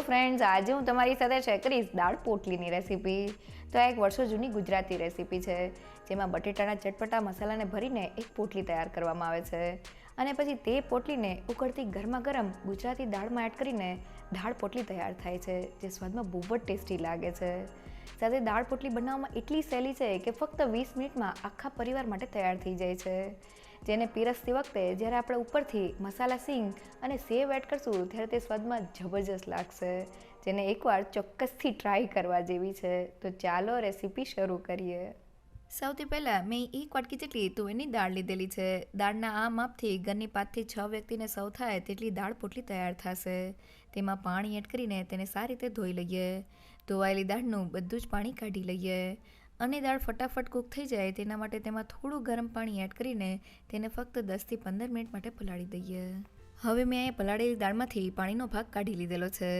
Friends, આજે હું તમારી સાથે શેર કરીશ દાળ પોટલીની રેસીપી. તો આ એક વર્ષો જૂની ગુજરાતી રેસીપી છે, જેમાં બટેટાના ચટપટા મસાલાને ભરીને એક પોટલી તૈયાર કરવામાં આવે છે અને પછી તે પોટલીને ઉકળતી ગરમા ગરમ ગુજરાતી દાળમાં એડ કરીને દાળ પોટલી તૈયાર થાય છે, જે સ્વાદમાં બહુ જ ટેસ્ટી લાગે છે. સાથે દાળ પોટલી બનાવવામાં એટલી સહેલી છે કે ફક્ત 20 મિનિટમાં આખા પરિવાર માટે તૈયાર થઈ જાય છે. જેને પીરસતી વખતે જ્યારે આપણે ઉપરથી મસાલા સિંગ અને સેવ એડ કરશું ત્યારે તે સ્વાદમાં જબરજસ્ત લાગશે, જેને એકવાર ચોક્કસથી ટ્રાય કરવા જેવી છે. તો ચાલો રેસીપી શરૂ કરીએ. સૌથી પહેલાં મેં 1 વાટકી જેટલી તુવેરની દાળ લીધેલી છે. દાળના આ માપથી ઘરની 5 થી 6 વ્યક્તિને સર્વ થાય તેટલી દાળ પોટલી તૈયાર થશે. તેમાં પાણી એડ કરીને તેને સારી રીતે ધોઈ લઈએ. ધોવાયેલી દાળનું બધું જ પાણી કાઢી લઈએ અને દાળ ફટાફટ કૂક થઈ જાય તેના માટે તેમાં થોડું ગરમ પાણી એડ કરીને તેને ફક્ત 10 થી 15 મિનિટ માટે પલાળી દઈએ. હવે મેં અહીંયા પલાળેલી દાળમાંથી પાણીનો ભાગ કાઢી લીધેલો છે.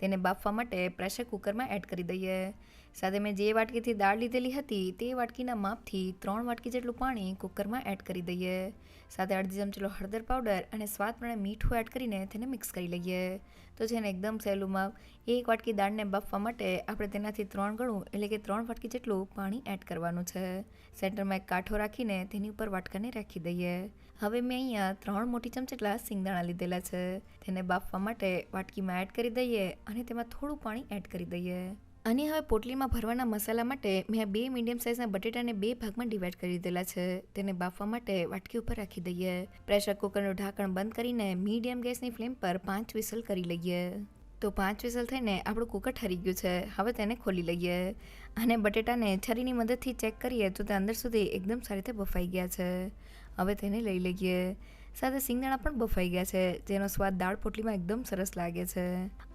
તેને બાફવા માટે પ્રેશર કુકરમાં એડ કરી દઈએ. સાથે મેં જે વાટકીથી દાળ લીધેલી હતી તે વાટકીના માપથી 3 વાટકી જેટલું પાણી કુકરમાં એડ કરી દઈએ. સાથે અડધી ચમચી હળદર પાવડર અને સ્વાદ પ્રમાણે મીઠું એડ કરીને તેને મિક્સ કરી લઈએ. તો છે ને એકદમ સહેલું માપ. 1 વાટકી દાળને બાફવા માટે આપણે તેનાથી 3 ગણું એટલે કે 3 વાટકી જેટલું પાણી એડ કરવાનું છે. સેન્ટરમાં એક કાંઠો રાખીને તેની ઉપર વાટકાને રાખી દઈએ. હવે મેં અહીંયા 3 મોટી ચમચી જેટલા સિંગદાણા લીધેલા છે. તેને બાફવા માટે વાટકીમાં એડ કરી દઈએ અને તેમાં થોડું પાણી એડ કરી દઈએ. અને હવે પોટલીમાં ભરવાના મસાલા માટે મેં 2 મીડિયમ સાઇઝના બટેટાને 2 ભાગમાં ડિવાઈડ કરી દીધેલા છે. તેને બાફવા માટે વાટકી ઉપર રાખી દઈએ. પ્રેશર કુકરનું ઢાંકણ બંધ કરીને મીડિયમ ગેસની ફ્લેમ પર 5 વિસલ કરી લઈએ. તો 5 વિસલ થઈને આપણું કુકર ઠરી ગયું છે. હવે તેને ખોલી લઈએ અને બટેટાને છરીની મદદથી ચેક કરીએ તો તે અંદર સુધી એકદમ સારી રીતે બફાઈ ગયા છે. હવે તેને લઈ લઈએ. સાથે સિંગદાણા પણ બફાઈ ગયા છે, જેનો સ્વાદ દાળ પોટલીમાં એકદમ સરસ લાગે છે.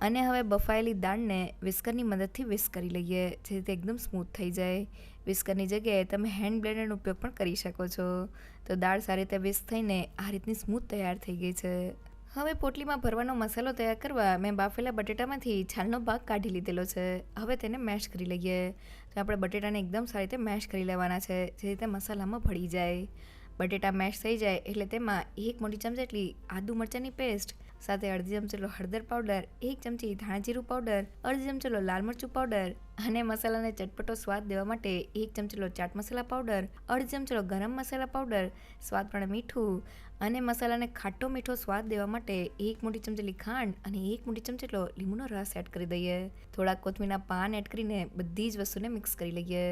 અને હવે બફાયેલી દાળને વિસ્કરની મદદથી વિસ્ક કરી લઈએ, જેથી તે એકદમ સ્મૂથ થઈ જાય. વિસ્કરની જગ્યાએ તમે હેન્ડ બ્લેન્ડરનો ઉપયોગ પણ કરી શકો છો. તો દાળ સારી રીતે વિસ્ક થઈને આ રીતની સ્મૂથ તૈયાર થઈ ગઈ છે. હવે પોટલીમાં ભરવાનો મસાલો તૈયાર કરવા મેં બાફેલા બટેટામાંથી છાલનો ભાગ કાઢી લીધેલો છે. હવે તેને મેશ કરી લઈએ. તો આપણે બટેટાને એકદમ સારી રીતે મેશ કરી લેવાના છે, જેથી તે મસાલામાં ભળી જાય. બટેટા મેશ થઈ જાય એટલે તેમાં 1 મોટી ચમચી જેટલી આદુ મરચાંની પેસ્ટ, સાથે અડધી ચમચી હળદર પાવડર, 1 ચમચી ધાણા જીરું પાવડર, અડધી ચમચી લાલ મરચું પાવડર અને મસાલાને ચટપટો સ્વાદ દેવા માટે 1 ચમચી ચાટ મસાલા પાવડર, અડધી ચમચી ગરમ મસાલા પાવડર, સ્વાદ પ્રમાણે મીઠું અને મસાલાને ખાટો મીઠો સ્વાદ દેવા માટે 1 મોટી ચમચી ખાંડ અને 1 મોટી ચમચી લીંબુનો રસ એડ કરી દઈએ. થોડા કોથમીરના પાન એડ કરીને બધી જ વસ્તુને મિક્સ કરી લઈએ.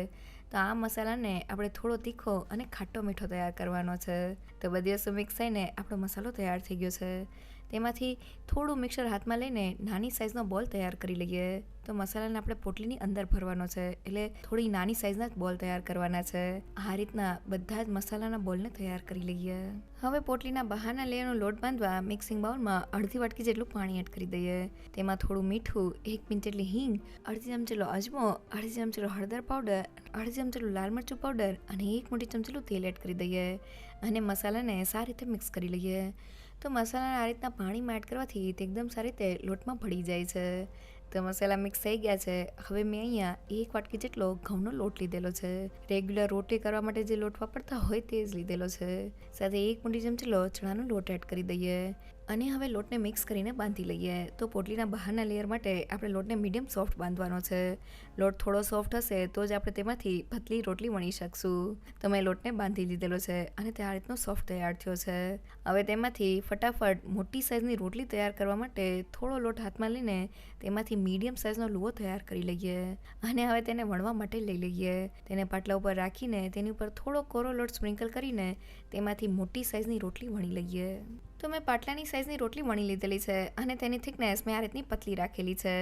તો આ મસાલાને આપણે થોડો તીખો અને ખાટો મીઠો તૈયાર કરવાનો છે. તો બધી વસ્તુ મિક્સ થઈને આપણો મસાલો તૈયાર થઈ ગયો છે. તેમાંથી થોડું મિક્સર હાથમાં લઈને નાની સાઇઝનો બોલ તૈયાર કરી લઈએ. તો મસાલાને આપણે પોટલીની અંદર ભરવાનો છે, એટલે થોડી નાની સાઇઝના જ બોલ તૈયાર કરવાના છે. આ રીતના બધા જ મસાલાના બોલને તૈયાર કરી લઈએ. હવે પોટલીના બહારના લેયરનો લોટ બાંધવા મિક્સિંગ બાઉલમાં અડધી વાટકી જેટલું પાણી એડ કરી દઈએ. તેમાં થોડું મીઠું, 1 પિંચ જેટલી હિંગ, અડધી ચમચી અજમો, અડધી ચમચી હળદર પાવડર, અડધી ચમચી લાલ મરચું પાવડર અને 1 મોટી ચમચી તેલ એડ કરી દઈએ અને મસાલાને સારી રીતે મિક્સ કરી લઈએ. તો મસાલાને આ રીતના પાણીમાં એડ કરવાથી તે એકદમ સારી રીતે લોટમાં ભળી જાય છે. તો મસાલા મિક્સ થઈ ગયા છે. હવે મેં અહીંયા 1 વાટકી જેટલો ઘઉંનો લોટ લીધેલો છે. રેગ્યુલર રોટલી કરવા માટે જે લોટ વાપરતા હોય તે જ લીધેલો છે. સાથે 1 મોટી ચમચી ચણાનો લોટ એડ કરી દઈએ અને હવે લોટને મિક્સ કરીને બાંધી લઈએ. તો પોટલીના બહારના લેયર માટે આપણે લોટને મીડિયમ સોફ્ટ બાંધવાનો છે. લોટ થોડો સોફ્ટ હશે તો જ આપણે તેમાંથી પતલી રોટલી વણી શકશું. તો મેં લોટને બાંધી લીધેલો છે અને તે આ રીતનો સોફ્ટ તૈયાર થયો છે. હવે તેમાંથી ફટાફટ મોટી સાઇઝની રોટલી તૈયાર કરવા માટે થોડો લોટ હાથમાં લઈને તેમાંથી મીડિયમ સાઇઝનો લુવો તૈયાર કરી લઈએ અને હવે તેને વણવા માટે લઈ લઈએ. તેને પાટલા ઉપર રાખીને તેની ઉપર થોડો કોરો લોટ સ્પ્રિંકલ કરીને તેમાંથી મોટી સાઇઝની રોટલી વણી લઈએ. તો મેં પાટલાની સાઇઝની રોટલી વણી લીધેલી છે અને તેની થિકનેસ મેં આ રીતની પતલી રાખેલી છે.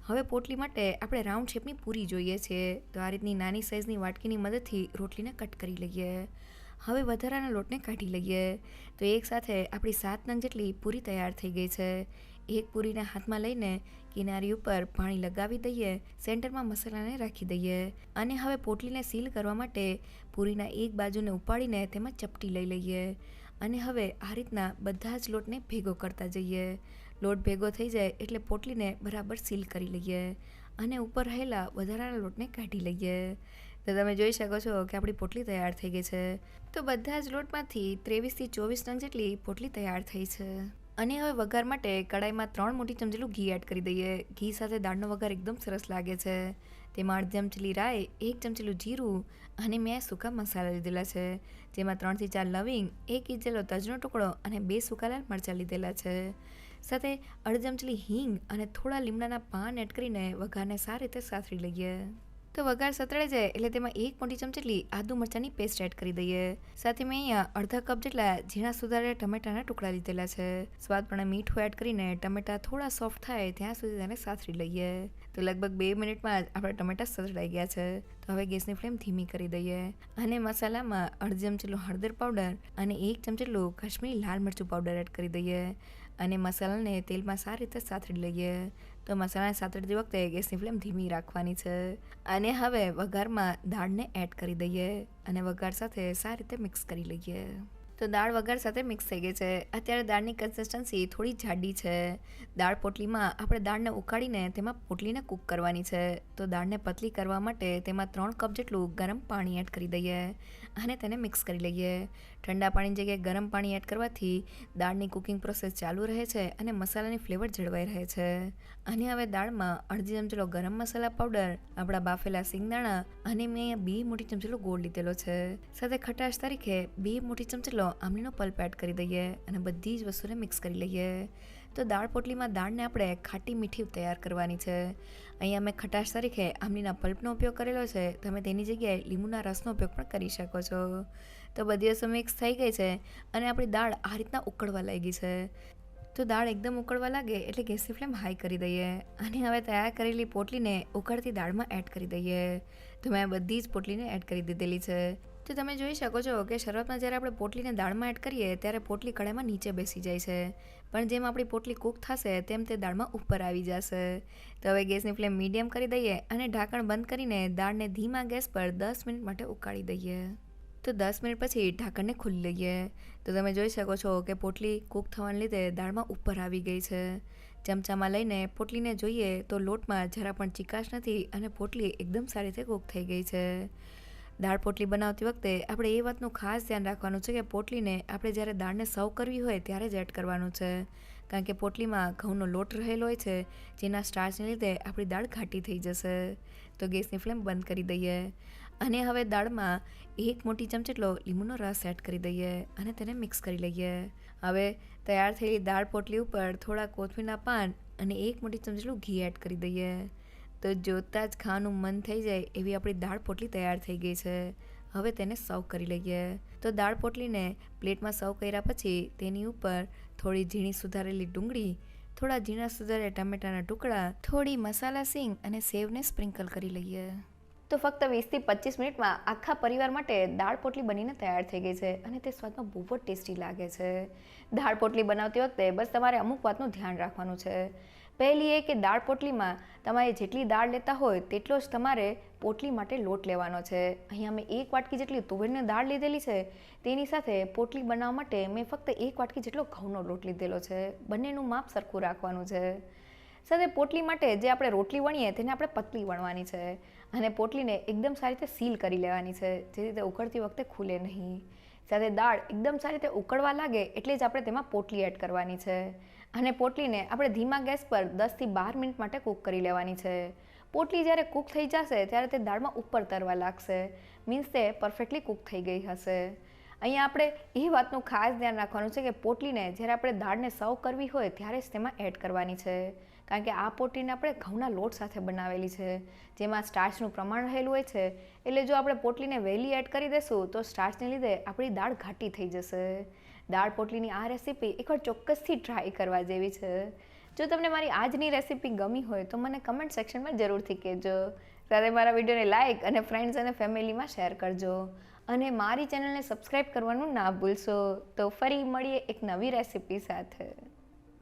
હવે પોટલી માટે આપણે રાઉન્ડ શેપની પૂરી જોઈએ છે. તો આ રીતની નાની સાઇઝની વાટકીની મદદથી રોટલીને કટ કરી લઈએ. હવે વધારાના લોટને કાઢી લઈએ. તો એક સાથે આપણી 7 નંગ જેટલી પૂરી તૈયાર થઈ ગઈ છે. એક પૂરીને હાથમાં લઈને કિનારી ઉપર પાણી લગાવી દઈએ, સેન્ટરમાં મસાલાને રાખી દઈએ અને હવે પોટલીને સીલ કરવા માટે પૂરીના એક બાજુને ઉપાડીને તેમાં ચપટી લઈ લઈએ અને હવે આ રીતના બધા જ લોટને ભેગો કરતા જઈએ. લોટ ભેગો થઈ જાય એટલે પોટલીને બરાબર સીલ કરી લઈએ અને ઉપર રહેલા વધારાના લોટને કાઢી લઈએ. તો તમે જોઈ શકો છો કે આપણી પોટલી તૈયાર થઈ ગઈ છે. તો બધા જ લોટમાંથી 23 થી 24 નંગ જેટલી પોટલી તૈયાર થઈ છે. અને હવે વઘાર માટે કડાઈમાં 3 મોટી ચમચીલું ઘી એડ કરી દઈએ. ઘી સાથે દાળનો વઘાર એકદમ સરસ લાગે છે. તેમાં 1/2 ચમચીલી રાઈ, 1 ચમચીલું જીરું અને મેં સૂકા મસાલા લીધેલા છે, જેમાં 3 થી 4 લવિંગ, 1 ઇંચ જેટલો તજનો ટુકડો અને 2 સૂકા લાલ મરચાં લીધેલા છે. સાથે 1/2 ચમચીલી હિંગ અને થોડા લીમડાના પાન એડ કરીને વઘારને સારી રીતે સાતળી લઈએ. તો વઘાર સતળાઈ જાય એટલે તેમાં 1 મોટી ચમચીલી આદુ મરચાંની પેસ્ટ એડ કરી દઈએ. સાથે મેં અહીંયા અડધા કપ જેટલા ઝીણા સુધારેલા ટમેટાના ટુકડા લીધેલા છે. સ્વાદ પ્રમાણે મીઠું એડ કરીને ટમેટા થોડા સોફ્ટ થાય ત્યાં સુધી તેને સાતળી લઈએ. તો લગભગ 2 મિનિટમાં જ આપણા ટમેટા સતળાઈ ગયા છે. તો હવે ગેસની ફ્લેમ ધીમી કરી દઈએ અને મસાલામાં 1/2 ચમચીલું હળદર પાવડર અને 1 ચમચીલું કાશ્મીરી લાલ મરચું પાવડર એડ કરી દઈએ અને મસાલાને તેલમાં સારી રીતે સાતળી લઈએ. તો મસાલાને સાતળતી વખતે ગેસની ફ્લેમ ધીમી રાખવાની છે. અને હવે વઘારમાં દાળને એડ કરી દઈએ અને વઘાર સાથે સારી રીતે મિક્સ કરી લઈએ. તો દાળ વઘાર સાથે મિક્સ થઈ ગઈ છે. અત્યારે દાળની કન્સિસ્ટન્સી થોડી જાડી છે. દાળ પોટલીમાં આપણે દાળને ઉકાળીને તેમાં પોટલીને કૂક કરવાની છે. તો દાળને પતલી કરવા માટે તેમાં 3 કપ જેટલું ગરમ પાણી એડ કરી દઈએ અને તેને મિક્સ કરી લઈએ. ઠંડા પાણીની જગ્યાએ ગરમ પાણી એડ કરવાથી દાળની કુકિંગ પ્રોસેસ ચાલુ રહે છે અને મસાલાની ફ્લેવર જળવાઈ રહે છે. અને હવે દાળમાં 1/2 ચમચીલો ગરમ મસાલા પાવડર, આપણા બાફેલા સિંગદાણા અને મેં અહીંયા 2 મોટી ચમચીલો ગોળ લીધેલો છે. સાથે ખટાશ તરીકે 2 મોટી ચમચીલો આમલીનો પલ્પ એડ કરી દઈએ અને બધી જ વસ્તુને મિક્સ કરી લઈએ. તો દાળ પોટલીમાં દાળને આપણે ખાટી મીઠી તૈયાર કરવાની છે. અહીંયા મેં ખટાશ તરીકે આમલીના પલ્પનો ઉપયોગ કરેલો છે. તમે તેની જગ્યાએ લીંબુના રસનો ઉપયોગ પણ કરી શકો છો. તો બધી વસ્તુ મિક્સ થઈ ગઈ છે અને આપણી દાળ આ રીતના ઉકળવા લાગી છે. તો દાળ એકદમ ઉકળવા લાગે એટલે ગેસની ફ્લેમ હાઈ કરી દઈએ અને હવે તૈયાર કરેલી પોટલીને ઉકળતી દાળમાં એડ કરી દઈએ. તો મેં બધી જ પોટલીને એડ કરી દીધેલી છે. તો તમે જોઈ શકો છો કે શરૂઆતમાં જ્યારે આપણે પોટલીને દાળમાં એડ કરીએ ત્યારે પોટલી કડાઈમાં નીચે બેસી જાય છે, પણ જેમ આપણી પોટલી કૂક થશે તેમ તે દાળમાં ઉપર આવી જશે. તો હવે ગેસની ફ્લેમ મીડિયમ કરી દઈએ અને ઢાંકણ બંધ કરીને દાળને ધીમા ગેસ પર 10 મિનિટ માટે ઉકાળી દઈએ. તો 10 મિનિટ પછી ઢાંકણને ખોલી લઈએ. તો તમે જોઈ શકો છો કે પોટલી કૂક થવાને લીધે દાળમાં ઉપર આવી ગઈ છે. ચમચામાં લઈને પોટલીને જોઈએ તો લોટમાં જરા પણ ચીકાશ નથી અને પોટલી એકદમ સારી રીતે કૂક થઈ ગઈ છે. દાળ પોટલી બનાવતી વખતે આપણે એ વાતનું ખાસ ધ્યાન રાખવાનું છે કે પોટલીને આપણે જ્યારે દાળને સર્વ કરવી હોય ત્યારે જ એડ કરવાનું છે, કારણ કે પોટલીમાં ઘઉંનો લોટ રહેલો હોય છે, જેના સ્ટાર્ચને લીધે આપણી દાળ ઘાટી થઈ જશે. તો ગેસની ફ્લેમ બંધ કરી દઈએ અને હવે દાળમાં 1 મોટી ચમચીલો લીંબુનો રસ એડ કરી દઈએ અને તેને મિક્સ કરી લઈએ. હવે તૈયાર થયેલી દાળ પોટલી ઉપર થોડા કોથમીરના પાન અને 1 મોટી ચમચીલું ઘી એડ કરી દઈએ. તો જોતાં જ ખાવાનું મન થઈ જાય એવી આપણી દાળ પોટલી તૈયાર થઈ ગઈ છે. હવે તેને સર્વ કરી લઈએ. તો દાળ પોટલીને પ્લેટમાં સર્વ કર્યા પછી તેની ઉપર થોડી ઝીણી સુધારેલી ડુંગળી, થોડા ઝીણા સુધારેલા ટમેટાના ટુકડા, થોડી મસાલા સિંગ અને સેવને સ્પ્રિંકલ કરી લઈએ. તો ફક્ત 20 થી 25 મિનિટમાં આખા પરિવાર માટે દાળ પોટલી બનીને તૈયાર થઈ ગઈ છે અને તે સ્વાદમાં બહુ જ ટેસ્ટી લાગે છે. દાળ પોટલી બનાવતી વખતે બસ તમારે અમુક વાતનું ધ્યાન રાખવાનું છે. પહેલી એ કે દાળ પોટલીમાં તમારે જેટલી દાળ લેતા હોય તેટલો જ તમારે પોટલી માટે લોટ લેવાનો છે. અહીંયા મેં 1 વાટકી જેટલી તુવેરની દાળ લીધેલી છે. તેની સાથે પોટલી બનાવવા માટે મેં ફક્ત 1 વાટકી જેટલો ઘઉંનો લોટ લીધેલો છે. બંનેનું માપ સરખું રાખવાનું છે. સાથે પોટલી માટે જે આપણે રોટલી વણીએ તેને આપણે પતલી વણવાની છે અને પોટલીને એકદમ સારી રીતે સીલ કરી લેવાની છે, જે રીતે ઉકળતી વખતે ખુલે નહીં. સાથે દાળ એકદમ સારી રીતે ઉકળવા લાગે એટલે જ આપણે તેમાં પોટલી એડ કરવાની છે અને પોટલીને આપણે ધીમા ગેસ પર 10 થી 12 મિનિટ માટે કૂક કરી લેવાની છે. પોટલી જ્યારે કૂક થઈ જશે ત્યારે તે દાળમાં ઉપર તરવા લાગશે, મીન્સ તે પરફેક્ટલી કૂક થઈ ગઈ હશે. અહીંયા આપણે એ વાતનું ખાસ ધ્યાન રાખવાનું છે કે પોટલીને જ્યારે આપણે દાળને સર્વ કરવી હોય ત્યારે જ તેમાં એડ કરવાની છે, કારણ કે આ પોટલીને આપણે ઘઉંના લોટ સાથે બનાવેલી છે, જેમાં સ્ટાર્ચનું પ્રમાણ રહેલું હોય છે. એટલે જો આપણે પોટલીને વહેલી એડ કરી દઈશું તો સ્ટાર્ચને લીધે આપણી દાળ ઘાટી થઈ જશે. દાળ પોટલીની આ રેસીપી એકવાર ચોક્કસથી ટ્રાય કરવા જેવી છે. જો તમને મારી આજની રેસીપી ગમી હોય તો મને કમેન્ટ સેક્શનમાં જરૂરથી કહેજો. સાથે મારા વિડીયોને લાઇક અને ફ્રેન્ડ્સ અને ફેમિલીમાં શેર કરજો અને મારી ચેનલને સબસ્ક્રાઈબ કરવાનું ના ભૂલશો. તો ફરી મળીએ એક નવી રેસીપી સાથે.